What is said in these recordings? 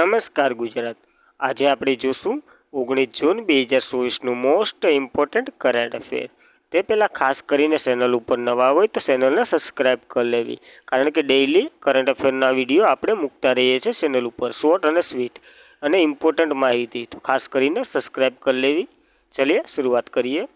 નમસ્કાર ગુજરાત। આજે આપણે જોશું 19 જૂન 2024નું મોસ્ટ ઇમ્પોર્ટન્ટ કરંટ અફેર। તે પહેલાં ખાસ કરીને ચેનલ ઉપર નવા હોય તો ચેનલને સબસ્ક્રાઈબ કરી લેવી, કારણ કે ડેઇલી કરંટ અફેરના વિડીયો આપણે મૂકતા રહીએ છીએ ચેનલ ઉપર, શોર્ટ અને સ્વીટ અને ઇમ્પોર્ટન્ટ માહિતી, તો ખાસ કરીને સબસ્ક્રાઈબ કરી લેવી। ચલીએ શરૂઆત કરીએ।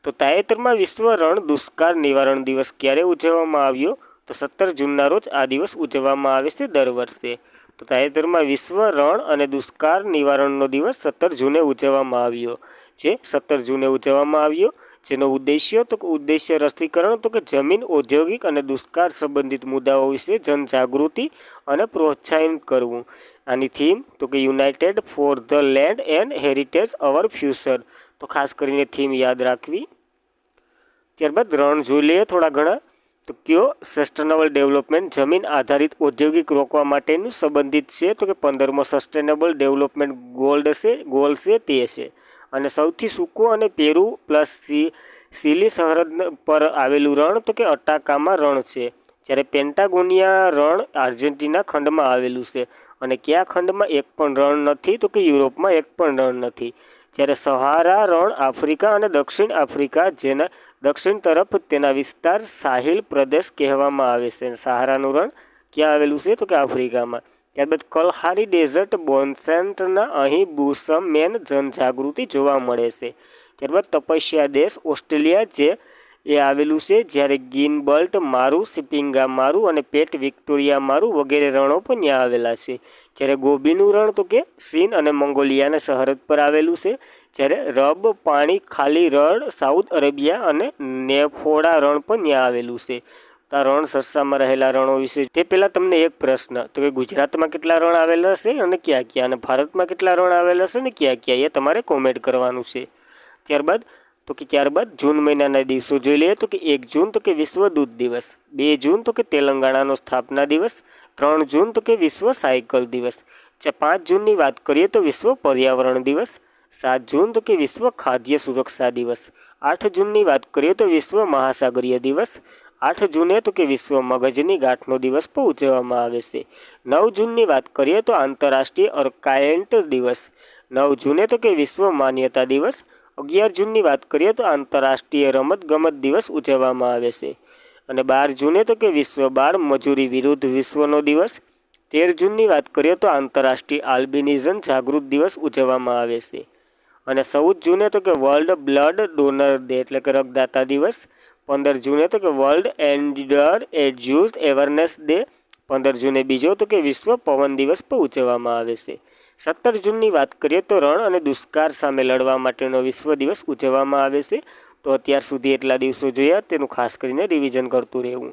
તો તાજેતરમાં વિશ્વ રણ દુષ્કાળ નિવારણ દિવસ ક્યારે ઉજવવામાં આવ્યો? તો 17 જૂનના રોજ આ દિવસ ઉજવવામાં આવે છે દર વર્ષે। તો તાજેતરમાં વિશ્વ રણ અને દુષ્કાળ નિવારણનો દિવસ 17 જૂને ઉજવવામાં આવ્યો છે। 17 જૂને ઉજવવામાં આવ્યો, જેનો ઉદ્દેશ્ય રસીકરણ, તો કે જમીન, ઔદ્યોગિક અને દુષ્કાળ સંબંધિત મુદ્દાઓ વિશે જનજાગૃતિ અને પ્રોત્સાહન કરવું। આની થીમ તો કે United for the land and heritage hour future, તો ખાસ કરીને થીમ યાદ રાખવી। ત્યારબાદ રણ જોઈ લઈએ થોડા ઘણા। તો કયો સસ્ટેનેબલ ડેવલપમેન્ટ જમીન આધારિત ઔદ્યોગિક રોકવા માટેનું સંબંધિત છે? તો કે 15મો સસ્ટેનેબલ ડેવલપમેન્ટ ગોલ છે તે છે। અને સૌથી સૂકું અને પેરુ પ્લસ ચીલી સરહદ પર આવેલું રણ તો કે અટાકામા રણ છે, જ્યારે પેન્ટાગોનિયા રણ આર્જેન્ટિના ખંડમાં આવેલું છે। અને કયા ખંડમાં એક પણ રણ નથી? તો કે યુરોપમાં એક પણ રણ નથી। જ્યારે સહારા રણ આફ્રિકા અને દક્ષિણ આફ્રિકા, જેના દક્ષિણ તરફ તેના વિસ્તાર સાહિલ પ્રદેશ કહેવામાં આવે છે। સહારાનું રણ ક્યાં આવેલું છે? તો કે આફ્રિકામાં। ત્યારબાદ કલહારી ડેઝર્ટ બોન્સેન્ટના અહીં બુશમેન જનજાગૃતિ જોવા મળે છે। ત્યારબાદ તપસ્યા દેશ ઓસ્ટ્રેલિયા, જે એ આવેલું છે, જ્યારે ગિનબર્ટ મારું, સિપિંગા મારું અને પેટ વિક્ટોરિયા મારું વગેરે રણો પણ ત્યાં આવેલા છે। જ્યારે ગોબીનું રણ તો કે ચીન અને મંગોલિયાના સરહદ પર આવેલું છે। જ્યારે રબ પાણી ખાલી રણ સાઉથ અરેબિયા અને નેફોડા રણ પણ ત્યાં આવેલું છે। તો રણ સરસામાં રહેલા રણો વિશે તે પહેલાં તમને એક પ્રશ્ન, તો કે ગુજરાતમાં કેટલા રણ આવેલા છે અને ક્યાં ક્યાં, અને ભારતમાં કેટલા રણ આવેલા છે અને ક્યાં ક્યાં, એ તમારે કોમેન્ટ કરવાનું છે। ત્યારબાદ જૂન મહિનાના દિવસો જોઈ લઈએ। તો કે 1 જૂન તો કે વિશ્વ દૂધ દિવસ, 2 જૂન તો કે તેલંગાણાનો સ્થાપના દિવસ, 3 જૂન તો કે વિશ્વ સાયકલ દિવસ, 5 જૂનની વાત કરીએ તો વિશ્વ પર્યાવરણ દિવસ, 7 જૂન તો કે વિશ્વ ખાદ્ય સુરક્ષા દિવસ, 8 જૂનની વાત કરીએ તો વિશ્વ મહાસાગરીય દિવસ, 8 જૂને તો કે વિશ્વ મગજની ગાંઠનો દિવસ પણ ઉજવવામાં આવે છે। 9 જૂનની વાત કરીએ તો આંતરરાષ્ટ્રીય અર્કાયન્ટ દિવસ, 9 જૂને તો કે વિશ્વ માન્યતા દિવસ, 11 જૂનની વાત કરીએ તો આંતરરાષ્ટ્રીય રમતગમત દિવસ ઉજવવામાં આવે છે। અને 12 જૂને તો કે વિશ્વ બાળ મજૂરી વિરુદ્ધ વિશ્વનો દિવસ, 13 જૂનની વાત કરીએ તો આંતરરાષ્ટ્રીય આલ્બિનિઝમ જાગૃત દિવસ ઉજવવામાં આવે છે। અને 14 જૂને તો કે વર્લ્ડ બ્લડ ડોનર ડે એટલે કે રક્તદાતા દિવસ, 15 જૂને તો કે વર્લ્ડ એન્ડર એડ્યુસ એવરનેસ ડે, 15 જૂને બીજો તો કે વિશ્વ પવન દિવસ પણ ઉજવવામાં આવે છે। 17 જૂનની વાત કરીએ તો રણ અને દુષ્કાળ સામે લડવા માટેનો વિશ્વ દિવસ ઉજવવામાં આવે છે। તો અત્યાર સુધી એટલા દિવસો જોયા, તેનું ખાસ કરીને રિવિઝન કરતું રહેવું।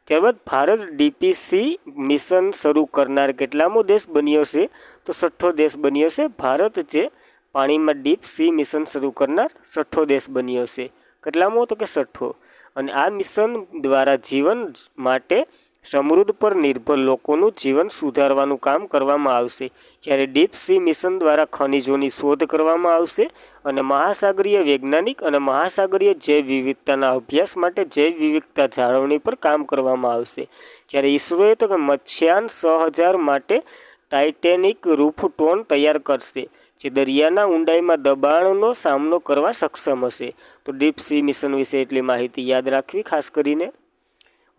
ત્યારબાદ ભારત ડીપીસી મિશન શરૂ કરનાર કેટલામો દેશ બન્યો છે? તો 6થો દેશ બન્યો છે। ભારત જે પાણીમાં ડીપ સી મિશન શરૂ કરનાર 6થો દેશ બન્યો છે। કેટલામો? તો કે 6થો। અને આ મિશન દ્વારા જીવન માટે સમૃદ્ધ પર નિર્ભર લોકોનું જીવન સુધારવાનું કામ કરવામાં આવશે। જ્યારે ડીપ સી મિશન દ્વારા ખનિજોની શોધ કરવામાં આવશે અને મહાસાગરીય વૈજ્ઞાનિક અને મહાસાગરીય જૈવ વિવિધતાના અભ્યાસ માટે જૈવ વિવિધતા જાળવણી પર કામ કરવામાં આવશે। જ્યારે ઈસરોએ તો કે મત્સ્યાન 6000 માટે ટાઇટેનિક રૂફટોન તૈયાર કરશે, જે દરિયાના ઊંડાઈમાં દબાણનો સામનો કરવા સક્ષમ હશે। તો ડીપ સી મિશન વિશે એટલી માહિતી યાદ રાખવી ખાસ કરીને।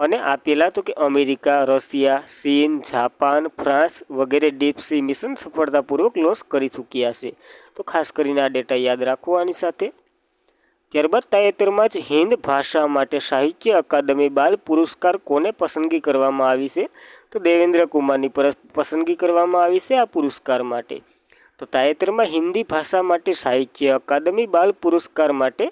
અને આ પહેલાં તો કે અમેરિકા, રશિયા, ચીન, જાપાન, ફ્રાન્સ વગેરે ડીપ સી મિશન સફળતાપૂર્વક લોન્ચ કરી ચૂક્યા છે। તો ખાસ કરીને આ ડેટા યાદ રાખવો આની સાથે। ત્યારબાદ તાજેતરમાં જ હિન્દ ભાષા માટે સાહિત્ય અકાદમી બાલ પુરસ્કાર કોને પસંદગી કરવામાં આવી છે? તો દેવેન્દ્ર કુમારની પસંદગી કરવામાં આવી છે આ પુરસ્કાર માટે। તો તાજેતરમાં હિન્દી ભાષા માટે સાહિત્ય અકાદમી બાલ પુરસ્કાર માટે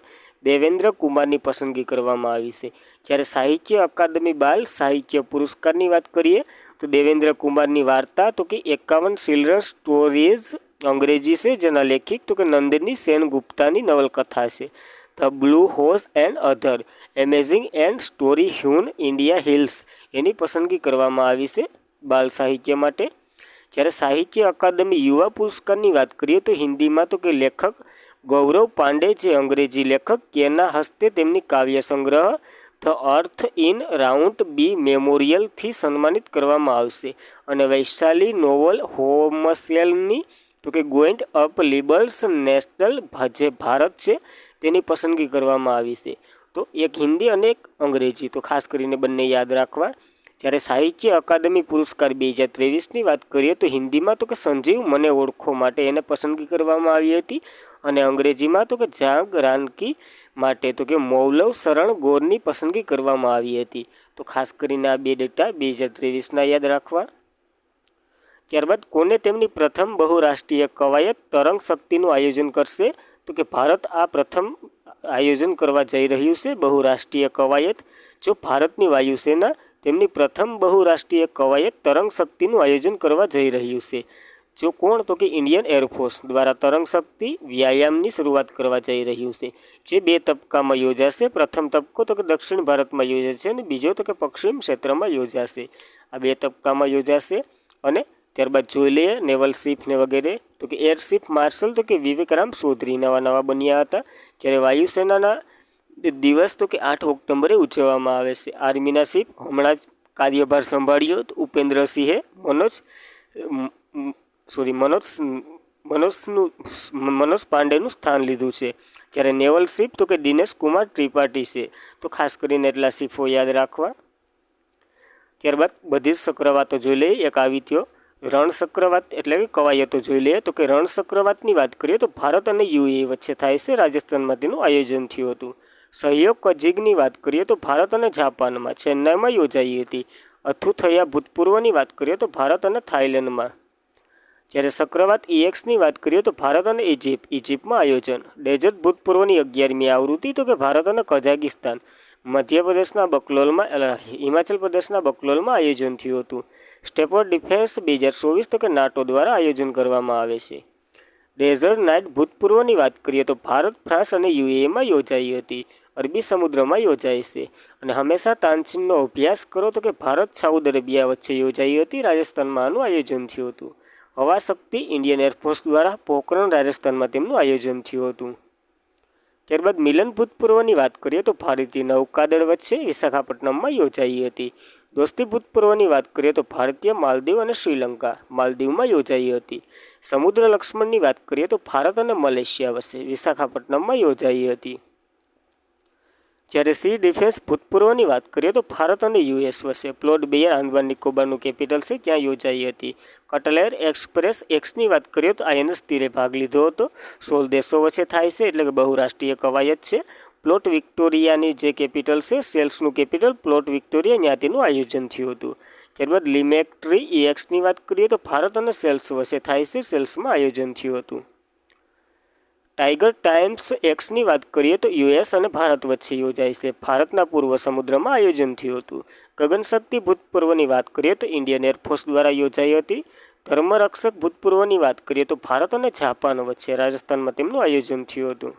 દેવેન્દ્ર કુમારની પસંદગી કરવામાં આવી છે। જ્યારે સાહિત્ય અકાદમી બાલ સાહિત્ય પુરસ્કારની વાત કરીએ તો દેવેન્દ્ર કુમારની વાર્તા તો કે 51 ચિલ્ડ્રન સ્ટોરીઝ અંગ્રેજી છે, જેના લેખિક તો કે નંદિની સેનગુપ્તાની નવલકથા છે the blue horse and other amazing and story હ્યુન ઇન્ડિયા હિલ્સ, એની પસંદગી કરવામાં આવી છે બાલ સાહિત્ય માટે। જ્યારે સાહિત્ય અકાદમી યુવા પુરસ્કારની વાત કરીએ તો હિન્દીમાં તો કે લેખક ગૌરવ પાંડે, જે અંગ્રેજી લેખક કેના હસ્તે તેમની કાવ્ય સંગ્રહ ધ અર્થ ઇન રાઉન્ડ બી મેમોરિયલથી સન્માનિત કરવામાં આવશે. અને વૈશાલી નોવલ હોમસેલની તો કે ગોઈન્ટ અપ લિબલ્સ નેશનલ જે ભારત છે તેની પસંદગી કરવામાં આવી છે. તો એક હિન્દી અને એક અંગ્રેજી, તો ખાસ કરીને બંને યાદ રાખવા. જ્યારે સાહિત્ય અકાદમી પુરસ્કાર 2023ની વાત કરીએ તો હિન્દીમાં તો કે સંજીવ મને ઓળખો માટે એને પસંદગી કરવામાં આવી હતી. અને અંગ્રેજીમાં તો કે જાગ રાનકી માટે તો કે મૌલવ શરણ ગોરની પસંદગી કરવામાં આવી હતી. તો ખાસ કરીને આ બે ડેટા 2023ના યાદ રાખવા. ત્યારબાદ કોને તેમની પ્રથમ બહુરાષ્ટ્રીય કવાયત તરંગ શક્તિનું આયોજન કરશે? તો કે ભારત આ પ્રથમ આયોજન કરવા જઈ રહ્યું છે બહુરાષ્ટ્રીય કવાયત. જો ભારતની વાયુસેના તેમની પ્રથમ બહુરાષ્ટ્રીય કવાયત તરંગ શક્તિનું આયોજન કરવા જઈ રહ્યું છે. જો કોણ? તો કે ઇન્ડિયન એરફોર્સ દ્વારા તરંગ શક્તિ વ્યાયામની શરૂઆત કરવા જઈ રહ્યું છે, જે 2 તબક્કામાં યોજાશે. પ્રથમ તબક્કો તો કે દક્ષિણ ભારતમાં યોજાશે અને બીજો તો કે પશ્ચિમ ક્ષેત્રમાં યોજાશે. આ 2 તબક્કામાં યોજાશે. અને ત્યારબાદ જોઈ લઈએ નેવલ શિપ ને વગેરે. તો કે એરશિપ માર્શલ તો કે વિવેકરામ ચૌધરી નવા બન્યા હતા. જ્યારે વાયુસેનાના દિવસ તો કે 8 ઓક્ટોબરે ઉજવવામાં આવે છે. આર્મીના શિપ હમણાં જ કાર્યભાર સંભાળ્યો તો ઉપેન્દ્રસિંહે મનોજ પાંડેનું સ્થાન લીધું છે. જ્યારે નેવલ શિપ તો કે દિનેશ કુમાર ત્રિપાઠી છે. તો ખાસ કરીને એટલા શિપો યાદ રાખવા. ત્યારબાદ બધી જ ચક્રવાતો જોઈ લઈએ. એક આવી થયો રણ ચક્રવાત એટલે કે કવાયતો જોઈ લઈએ. તો કે રણ ચક્રવાતની વાત કરીએ તો ભારત અને યુએઈ વચ્ચે થાય છે. રાજસ્થાનમાં તેનું આયોજન થયું હતું. સહયોગ કજીગની વાત કરીએ તો ભારત અને જાપાનમાં ચેન્નાઈમાં યોજાઈ હતી. અથુથૈયા ભૂતપૂર્વની વાત કરીએ તો ભારત અને થાઇલેન્ડમાં. જ્યારે ચક્રવાત EXની વાત કરીએ તો ભારત અને ઇજિપ્તમાં આયોજન. ડેઝર્ટ ભૂતપૂર્વની 11મી આવૃત્તિ તો કે ભારત અને કઝાકિસ્તાન. મધ્યપ્રદેશના બકલોલમાં હિમાચલ પ્રદેશના બકલોલમાં આયોજન થયું હતું. સ્ટેપર ડિફેન્સ 2024 તો કે નાટો દ્વારા આયોજન કરવામાં આવે છે. ડેઝર્ટ નાઇટ ભૂતપૂર્વની વાત કરીએ તો ભારત, ફ્રાન્સ અને યુએઈમાં યોજાઈ હતી. અરબી સમુદ્રમાં યોજાય છે. અને હંમેશા તાનચીનનો અભ્યાસ કરો તો કે ભારત સાઉદી અરેબિયા વચ્ચે યોજાઈ હતી. રાજસ્થાનમાં આનું આયોજન થયું હતું. હવા શક્તિ ઇન્ડિયન એરફોર્સ દ્વારા પોખરણ રાજસ્થાનમાં તેમનું આયોજન થયું હતું. ત્યારબાદ મિલન ભૂતપૂર્વની વાત કરીએ તો ભારતીય નૌકાદળ વચ્ચે વિશાખાપટ્ટનમમાં યોજાઈ હતી. દોસ્તી ભૂતપૂર્વની વાત કરીએ તો ભારતીય માલદીવ અને શ્રીલંકા માલદીવમાં યોજાઈ હતી. સમુદ્ર લક્ષ્મણની વાત કરીએ તો ભારત અને મલેશિયા વચ્ચે વિશાખાપટ્ટનમમાં યોજાઈ હતી. જ્યારે સી ડિફેન્સ ભૂતપૂર્વની વાત કરીએ તો ભારત અને US વચ્ચે પ્લોટ બેયર આંદામાન નિકોબારનું કેપિટલ છે ત્યાં યોજાઈ હતી. કટલેર એક્સપ્રેસ એક્સની વાત કરીએ તો INS તીરે ભાગ લીધો હતો. 16 દેશો વચ્ચે થાય છે એટલે કે બહુરાષ્ટ્રીય કવાયત છે. પ્લોટ વિક્ટોરિયાની જે કેપિટલ છે સેલ્સનું કેપિટલ પ્લોટ વિક્ટોરિયા ત્યાં તેનું આયોજન થયું હતું. ત્યારબાદ લિમેક્ટ્રી EXની વાત કરીએ તો ભારત અને સેલ્સ વચ્ચે થાય છે. સેલ્સમાં આયોજન થયું હતું. ટાઈગર ટાઇમ્સ એક્સની વાત કરીએ તો US અને ભારત વચ્ચે યોજાય છે. ભારતના પૂર્વ સમુદ્રમાં આયોજન થયું હતું. ગગનશક્તિ ભૂતપૂર્વની વાત કરીએ તો ઇન્ડિયન એરફોર્સ દ્વારા યોજાઈ હતી. ધર્મરક્ષક ભૂતપૂર્વની વાત કરીએ તો ભારત અને જાપાન વચ્ચે રાજસ્થાનમાં તેમનું આયોજન થયું હતું.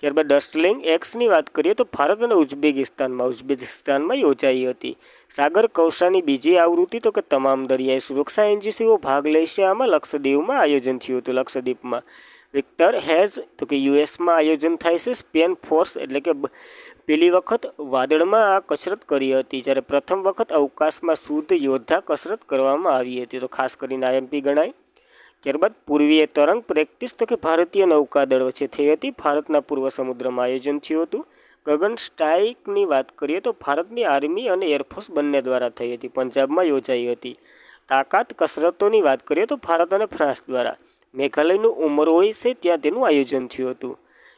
ત્યારબાદ ડસ્ટલિંગ એક્સની વાત કરીએ તો ભારત અને ઉઝબેકિસ્તાનમાં યોજાઈ હતી. સાગર કૌશાની બીજી આવૃત્તિ તો કે તમામ દરિયાઈ સુરક્ષા એજન્સીઓ ભાગ લેશે. આમાં લક્ષદ્વીપમાં આયોજન થયું હતું. લક્ષદ્વીપમાં વિક્ટર હેઝ તો કે USમાં આયોજન થાય છે. સ્પેન ફોર્સ એટલે કે પહેલી વખત વાદળમાં આ કસરત કરી હતી. જ્યારે પ્રથમ વખત અવકાશમાં શુદ્ધ યોદ્ધા કસરત કરવામાં આવી હતી. તો ખાસ કરીને IMP ગણાય. ત્યારબાદ પૂર્વીય તરંગ પ્રેક્ટિસ તો કે ભારતીય નૌકાદળ વચ્ચે થઈ હતી. ભારતના પૂર્વ સમુદ્રમાં આયોજન થયું હતું. ગગન સ્ટ્રાઇકની વાત કરીએ તો ભારતની આર્મી અને એરફોર્સ બંને દ્વારા થઈ હતી. પંજાબમાં યોજાઈ હતી. તાકાત કસરતોની વાત કરીએ તો ભારત અને ફ્રાન્સ દ્વારા મેઘાલયનું ઉમરોઈ છે ત્યાં તેનું આયોજન થયું હતું.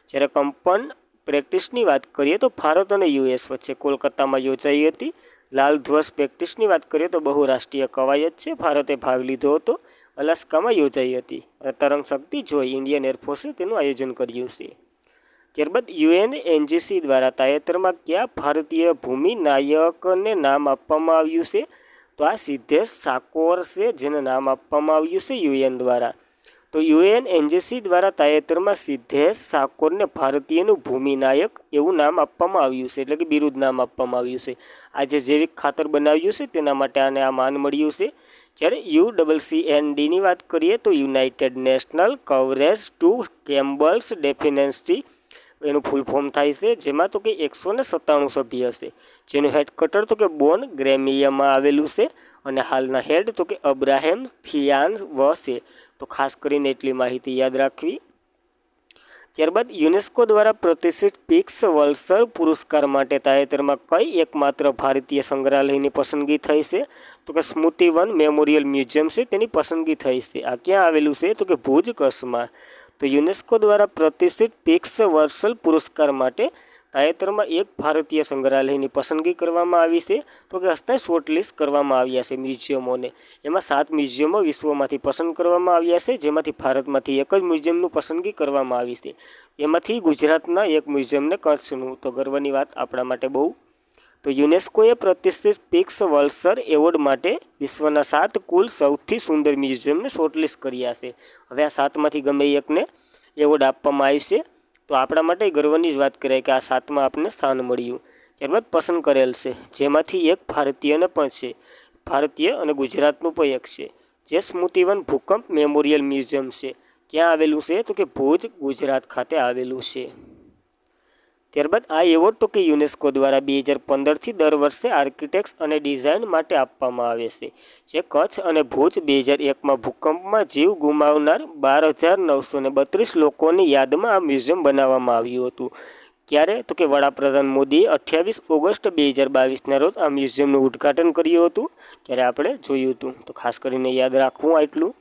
જ્યારે કંપન પ્રેક્ટિસની વાત કરીએ તો ભારત અને US વચ્ચે કોલકાતામાં યોજાઈ હતી. લાલ ધ્વજ પ્રેક્ટિસની વાત કરીએ તો બહુરાષ્ટ્રીય કવાયત છે. ભારતે ભાગ લીધો હતો. અલાસ્કામાં યોજાઈ હતી. અને તરંગ શક્તિ જોઈ ઇન્ડિયન એરફોર્સે તેનું આયોજન કર્યું છે. ત્યારબાદ UNNGC દ્વારા તાજેતરમાં કયા ભારતીય ભૂમિ નાયકને નામ આપવામાં આવ્યું છે? તો આ સિદ્ધેશ સાકોર છે જેને નામ આપવામાં આવ્યું છે UN દ્વારા. તો UNNGC દ્વારા તાજેતરમાં સિદ્ધેશ સાકોરને ભારતીયનું ભૂમિનાયક એવું નામ આપવામાં આવ્યું છે. એટલે કે બિરુદ નામ આપવામાં આવ્યું છે. આ જે જૈવિક ખાતર બનાવ્યું છે તેના માટે આને આ માન મળ્યું છે. જ્યારે UCCNDની વાત કરીએ તો યુનાઇટેડ નેશનલ કવરેજ ટુ કેમ્બલ્સ ડેફિનેન્સી એનું ફૂલ ફોર્મ થાય છે, જેમાં તો કે 197 સભ્ય હશે, જેનું હેડક્વાર્ટર તો કે બોન ગ્રેમિયામાં આવેલું છે અને હાલના હેડ તો કે અબ્રાહેમ થિયાન છે. તો ખાસ કરીને એટલી માહિતી યાદ રાખવી. ત્યારબાદ યુનેસ્કો દ્વારા પ્રતિષ્ઠિત પીક્સ વલ્સર પુરસ્કાર માટે તાજેતરમાં કઈ એકમાત્ર ભારતીય સંગ્રહાલયની પસંદગી થઈ છે? તો કે સ્મૃતિવન મેમોરિયલ મ્યુઝિયમ છે, તેની પસંદગી થઈ છે. આ ક્યાં આવેલું છે? તો કે ભુજ, કચ્છમાં. તો યુનેસ્કો દ્વારા પ્રતિષ્ઠિત પીક્સ વલ્સર પુરસ્કાર માટે તાજેતરમાં એક ભારતીય સંગ્રહાલયની પસંદગી કરવામાં આવી છે. તો કે હસ્તે શોર્ટલિસ્ટ કરવામાં આવ્યા છે મ્યુઝિયમોને. એમાં 7 મ્યુઝિયમો વિશ્વમાંથી પસંદ કરવામાં આવ્યા છે, જેમાંથી ભારતમાંથી એક જ મ્યુઝિયમનું પસંદગી કરવામાં આવી છે. એમાંથી ગુજરાતના એક મ્યુઝિયમને કચ્છનું. તો ગર્વની વાત આપણા માટે બહુ. તો યુનેસ્કોએ પ્રતિષ્ઠિત પીક્સ વલ્સર એવોર્ડ માટે વિશ્વના 7 કુલ સૌથી સુંદર મ્યુઝિયમને શોર્ટલિસ્ટ કર્યા છે. હવે આ 7માંથી ગમે એકને એવોર્ડ આપવામાં આવશે. તો આપણા માટે ગર્વની જ વાત કરાય કે આ 7માં આપણને સ્થાન મળ્યું. ત્યારબાદ પસંદ કરેલ છે, જેમાંથી એક ભારતીયને પણ છે, ભારતીય અને ગુજરાતનું પણ એક છે, જે સ્મૃતિવન ભૂકંપ મેમોરિયલ મ્યુઝિયમ છે. ક્યાં આવેલું છે? તો કે ભુજ, ગુજરાત ખાતે આવેલું છે. ત્યારબાદ આ એવોર્ડ તો કે યુનેસ્કો દ્વારા 2015થી દર વર્ષે આર્કિટેક્ટ્સ અને ડિઝાઇન માટે આપવામાં આવે છે, જે કચ્છ અને ભુજ 2001માં ભૂકંપમાં જીવ ગુમાવનાર 12,932 લોકોની યાદમાં આ મ્યુઝિયમ બનાવવામાં આવ્યું હતું. ક્યારે? તો કે વડાપ્રધાન મોદીએ 28 ઓગસ્ટ 2022ના રોજ આ મ્યુઝિયમનું ઉદ્ઘાટન કર્યું હતું, ત્યારે આપણે જોયું હતું. તો ખાસ કરીને યાદ રાખવું આટલું.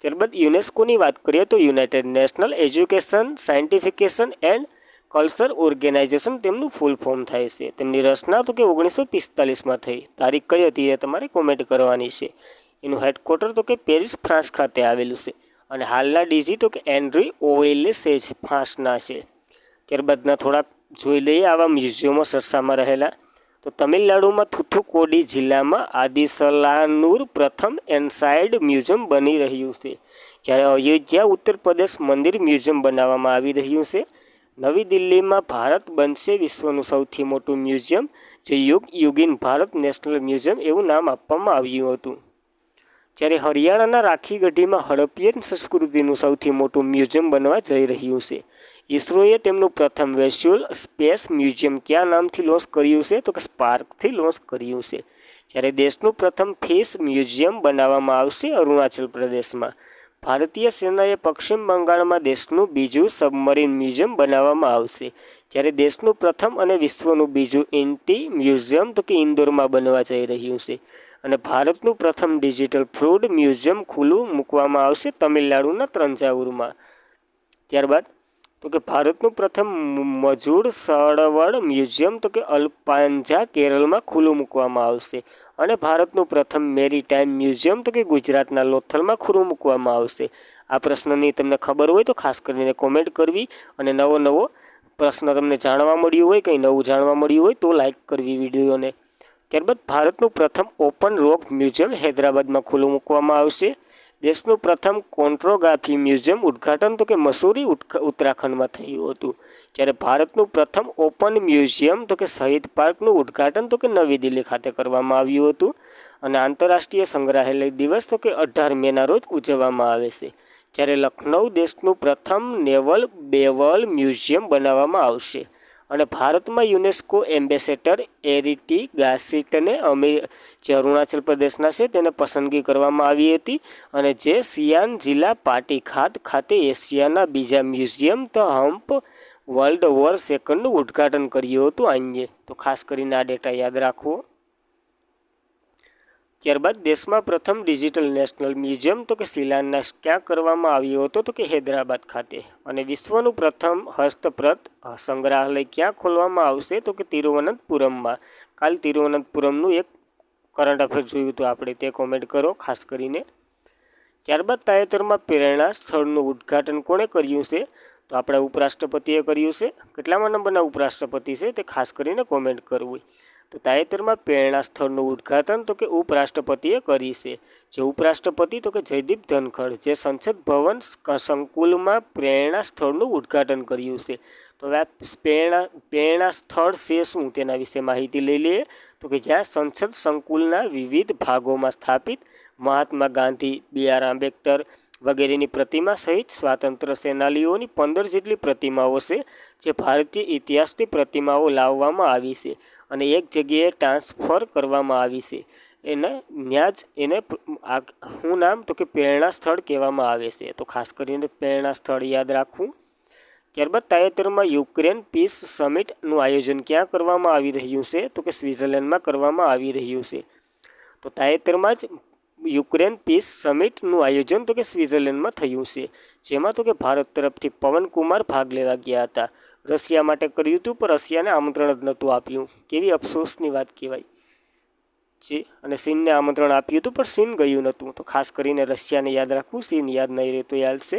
ત્યારબાદ યુનેસ્કોની વાત કરીએ તો united national education, scientification and culture organisation તેમનું ફૂલ ફોર્મ થાય છે. તેમની રચના તો કે 1945માં થઈ. તારીખ કઈ હતી એ તમારે કોમેન્ટ કરવાની છે. એનું હેડક્વાર્ટર તો કે પેરિસ, ફ્રાન્સ ખાતે આવેલું છે અને હાલના ડીજી તો કે એન્ડ્રી ઓવેલે સેજ ફ્રાન્સના છે. ત્યારબાદના થોડાક જોઈ લઈએ આવા મ્યુઝિયમો સરસામાં રહેલા. તો તમિલનાડુમાં થુથુકોડી જિલ્લામાં આદિસલાનુર પ્રથમ એન્સાઇડ મ્યુઝિયમ બની રહ્યું છે, જ્યારે અયોધ્યા ઉત્તર પ્રદેશ મંદિર મ્યુઝિયમ બનાવવામાં આવી રહ્યું છે. નવી દિલ્હીમાં ભારત બનશે વિશ્વનું સૌથી મોટું મ્યુઝિયમ, જે યુગીન ભારત નેશનલ મ્યુઝિયમ એવું નામ આપવામાં આવ્યું હતું. જ્યારે હરિયાણાના રાખીગઢીમાં હડપ્પીયન સંસ્કૃતિનું સૌથી મોટું મ્યુઝિયમ બનવા જઈ રહ્યું છે. ઇસરોએ તેમનું પ્રથમ વેર્ચ્યુઅલ સ્પેસ મ્યુઝિયમ કયા નામથી લોન્ચ કર્યું છે? તો કે સ્પાર્કથી લોન્ચ કર્યું છે. જ્યારે દેશનું પ્રથમ ફિશ મ્યુઝિયમ બનાવવામાં આવશે અરુણાચલ પ્રદેશમાં. ભારતીય સેનાએ પશ્ચિમ બંગાળમાં દેશનું બીજું સબમરીન મ્યુઝિયમ બનાવવામાં આવશે, જ્યારે દેશનું પ્રથમ અને વિશ્વનું બીજું એન્ટી મ્યુઝિયમ તો કે ઇન્દોરમાં બનવા જઈ રહ્યું છે. અને ભારતનું પ્રથમ ડિજિટલ ફૂડ મ્યુઝિયમ ખુલ્લું મૂકવામાં આવશે તમિલનાડુના તંજાવુરમાં. ત્યારબાદ તો કે ભારતનું પ્રથમ મજૂર ચળવળ મ્યુઝિયમ તો કે અલ્પાંજા, કેરળમાં ખુલ્લું મૂકવામાં આવશે. અને ભારતનું પ્રથમ મેરીટાઈમ મ્યુઝિયમ તો કે ગુજરાતના લોથલમાં ખુલ્લું મૂકવામાં આવશે. આ પ્રશ્નની તમને ખબર હોય તો ખાસ કરીને કોમેન્ટ કરવી, અને નવો પ્રશ્ન તમને જાણવા મળ્યું હોય, કંઈ નવું જાણવા મળ્યું હોય તો લાઇક કરવી વિડીયોને. ત્યારબાદ ભારતનું પ્રથમ ઓપન રોક મ્યુઝિયમ હૈદરાબાદમાં ખુલ્લું મૂકવામાં આવશે. દેશનું પ્રથમ કોન્ટ્રોગ્રાફી મ્યુઝિયમ ઉદ્ઘાટન તો કે મસૂરી, ઉત્તરાખંડમાં થયું હતું. જ્યારે ભારતનું પ્રથમ ઓપન મ્યુઝિયમ તો કે શહીદ પાર્કનું ઉદ્ઘાટન તો કે નવી દિલ્હી ખાતે કરવામાં આવ્યું હતું. અને આંતરરાષ્ટ્રીય સંગ્રહાલય દિવસ તો કે 18 મેના રોજ ઉજવવામાં આવે છે. જ્યારે લખનઉ દેશનું પ્રથમ નેવલ બેવલ મ્યુઝિયમ બનાવવામાં આવશે. અને ભારતમાં યુનેસ્કો એમ્બેસેડર એરિટી ગાસિટને જે અરુણાચલ પ્રદેશના છે તેને પસંદગી કરવામાં આવી હતી, અને જે સિયાન જિલ્લા પાટીખાત ખાતે એશિયાના બીજા museum the hump world war સેકન્ડનું ઉદ્ઘાટન કર્યું હતું આઈએ. તો ખાસ કરીને આ ડેટા યાદ રાખવો. ત્યારબાદ દેશમાં પ્રથમ ડિજિટલ નેશનલ મ્યુઝિયમ તો કે શિલાન્યાસ ક્યાં કરવામાં આવ્યો હતો? તો કે હૈદરાબાદ ખાતે. અને વિશ્વનું પ્રથમ હસ્તપ્રત સંગ્રહાલય ક્યાં ખોલવામાં આવશે? તો કે તિરુવનંતપુરમમાં. કાલ તિરુવનંતપુરમનું એક કરંટ અફેર જોયું હતું આપણે, તે કોમેન્ટ કરો ખાસ કરીને. ત્યારબાદ તાજેતરમાં પ્રેરણા સ્થળનું ઉદ્ઘાટન કોણે કર્યું છે? તો આપણા ઉપરાષ્ટ્રપતિએ કર્યું છે. કેટલામાં નંબરના ઉપરાષ્ટ્રપતિ છે તે ખાસ કરીને કોમેન્ટ કરવું. તો તાજેતરમાં પ્રેરણા સ્થળનું ઉદ્ઘાટન તો કે ઉપરાષ્ટ્રપતિએ કરી છે. જે ઉપરાષ્ટ્રપતિ તો કે જયદીપ ધનખડ, જે સંસદ ભવન સંકુલમાં પ્રેરણા સ્થળનું ઉદ્ઘાટન કર્યું છે. તો આ પ્રેરણા સ્થળ છે શું, તેના વિશે માહિતી લઈ લઈએ. તો કે જ્યાં સંસદ સંકુલના વિવિધ ભાગોમાં સ્થાપિત મહાત્મા ગાંધી, બી.આર. આંબેડકર વગેરેની પ્રતિમા સહિત સ્વાતંત્ર્ય સેનાનીઓની 15 જેટલી પ્રતિમાઓ છે જે ભારતીય ઇતિહાસની પ્રતિમાઓ લાવવામાં આવી છે અને એક જગ્યાએ ટ્રાન્સફર કરવામાં આવી છે. ત્યાં જ એને શું નામ તો કે પ્રેરણા સ્થળ કહેવામાં આવે છે. તો ખાસ કરીને પ્રેરણા સ્થળ યાદ રાખવું. ત્યારબાદ તાજેતરમાં યુક્રેન પીસ સમિટનું આયોજન ક્યાં કરવામાં આવી રહ્યું છે તો કે સ્વિટ્ઝરલેન્ડમાં કરવામાં આવી રહ્યું છે. તો તાજેતરમાં જ યુક્રેન પીસ સમિટનું આયોજન તો કે સ્વિટ્ઝરલેન્ડમાં થયું છે, જેમાં તો કે ભારત તરફથી પવનકુમાર ભાગ લેવા ગયા હતા. રશિયા માટે કર્યું હતું પણ રશિયાને આમંત્રણ જ નહોતું આપ્યું. કેવી અફસોસની વાત કહેવાય છે. અને ચીનને આમંત્રણ આપ્યું હતું પણ ચીન ગયું નહોતું. તો ખાસ કરીને રશિયાને યાદ રાખવું, ચીન યાદ નહીં રહે તો ચાલશે.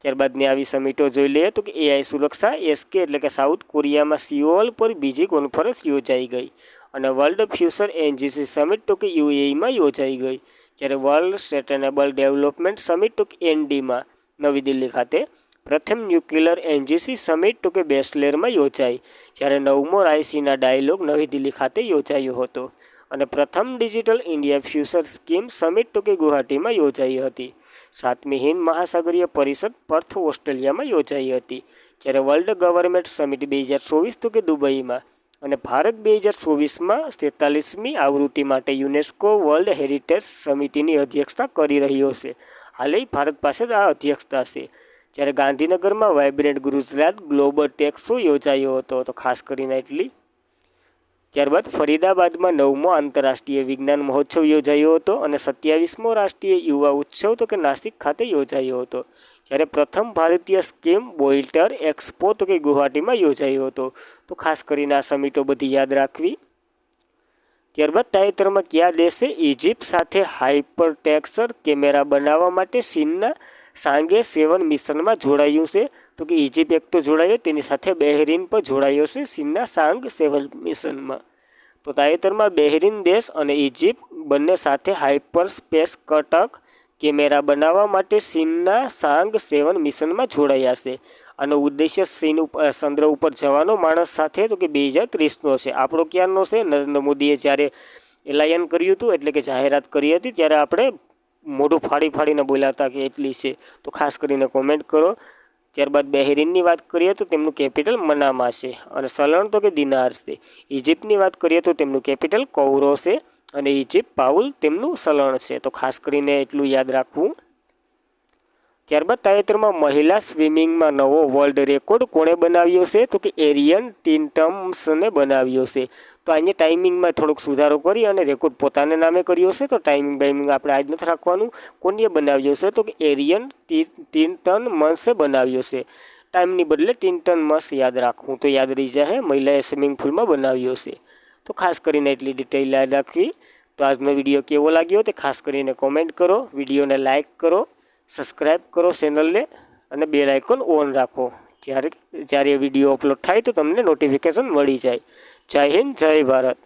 ત્યારબાદની આવી સમિટો જોઈ લઈએ તો કે એઆઈ સુરક્ષા એસકે એટલે કે સાઉથ કોરિયામાં સિયોલ પર બીજી કોન્ફરન્સ યોજાઈ ગઈ અને વર્લ્ડ ફ્યુચર એનજીસી સમિટ તો કે યુએઈમાં યોજાઈ ગઈ. જ્યારે વર્લ્ડ સસ્ટેનેબલ ડેવલપમેન્ટ સમિટ તો કે એનડીમાં નવી દિલ્હી ખાતે, પ્રથમ ન્યુક્લિયર એનજીસી સમિટ તો કે બેસલેરમાં યોજાઈ. જ્યારે 9મો રાયસીના ડાયલોગ નવી દિલ્હી ખાતે યોજાયો હતો અને પ્રથમ digital India future scheme summit તો કે ગુવાહાટીમાં યોજાઈ હતી. 7મી હિન્દ મહાસાગરીય પરિષદ પર્થ ઓસ્ટ્રેલિયામાં યોજાઈ હતી. જ્યારે વર્લ્ડ ગવર્નમેન્ટ સમિટ 2024 તો કે દુબઈમાં અને ભારત 2024માં 43મી આવૃત્તિ માટે યુનેસ્કો વર્લ્ડ હેરિટેજ સમિતિની અધ્યક્ષતા કરી રહ્યો છે. હાલે ભારત પાસે આ અધ્યક્ષતા છે. જ્યારે ગાંધીનગરમાં vibrant Gujarat global tech show યોજાયો હતો. તો ખાસ કરીને એટલી. ત્યારબાદ ફરીદાબાદમાં 9મો આંતરરાષ્ટ્રીય વિજ્ઞાન મહોત્સવ યોજાયો હતો અને 27મો રાષ્ટ્રીય યુવા ઉત્સવ તો કે નાસિક ખાતે યોજાયો હતો. જ્યારે પ્રથમ ભારતીય સ્કીમ બોઇલ્ટર એક્સપો તો કે ગુવાહાટીમાં યોજાયો હતો. તો ખાસ કરીને આ સમિટો બધી યાદ રાખવી. ત્યારબાદ તાજેતરમાં કયા દેશે ઇજિપ્ત સાથે હાઇપરટેક્સર કેમેરા બનાવવા માટે ચીનના સાંગે 7 મિશનમાં જોડાયું છે? તો કે ઇજિપ્ત એક તો જોડાયો, તેની સાથે બહેરીન પણ જોડાયો છે ચીનના સાંગ 7 મિશનમાં. તો તાજેતરમાં બહેરીન દેશ અને ઇજિપ્ત બંને સાથે હાઇપર સ્પેસ કટક કેમેરા બનાવવા માટે ચીનના સાંગ 7 મિશનમાં જોડાયા છે. આનો ઉદ્દેશ્ય ચંદ્ર ઉપર જવાનો માણસ સાથે તો કે 2030નો છે. આપણો ક્યારનો છે? નરેન્દ્ર મોદીએ જ્યારે એલાયન કર્યું હતું એટલે કે જાહેરાત કરી હતી ત્યારે આપણે મોઢું ફાડીને બોલ્યા હતા કે એટલી છે. તો ખાસ કરીને કોમેન્ટ કરો. ત્યારબાદ બહેરીનની વાત કરીએ તો તેમનું કેપિટલ મનામા છે અને ચલણ તો કે દિનાર છે. ઇજિપ્તની વાત કરીએ તો તેમનું કેપિટલ કૌરો છે અને ઇજિપ્ત પાઉલ તેમનું ચલણ છે. તો ખાસ કરીને એટલું યાદ રાખવું. ત્યારબાદ તાજેતરમાં મહિલા સ્વિમિંગમાં નવો વર્લ્ડ રેકોર્ડ કોણે બનાવ્યો છે? તો કે એરિયન ટિન્ટમ્સને બનાવ્યો છે. તો અહીંયા ટાઈમિંગમાં થોડોક સુધારો કરી અને રેકોર્ડ પોતાને નામે કર્યો છે. તો ટાઈમિંગ આપણે આજ નથી રાખવાનું. કોને બનાવ્યો છે? તો કે એરિયન ટિન્ટમન્સે બનાવ્યો છે. ટાઈમની બદલે ટિન્ટમન્સ યાદ રાખવું તો યાદ રહી જાય. મહિલાએ સ્વિમિંગ પુલમાં બનાવ્યો છે. તો ખાસ કરીને એટલી ડિટેલ યાદ રાખવી. તો આજનો વિડીયો કેવો લાગ્યો તે ખાસ કરીને કોમેન્ટ કરો. વિડીયોને લાઇક કરો, સબસ્ક્રાઈબ કરો ચેનલને અને બેલ આઇકોન ઓન રાખો. જ્યારે વિડીયો અપલોડ થાય તો તમને નોટિફિકેશન મળી જાય. જય હિન્દ, જય ભારત.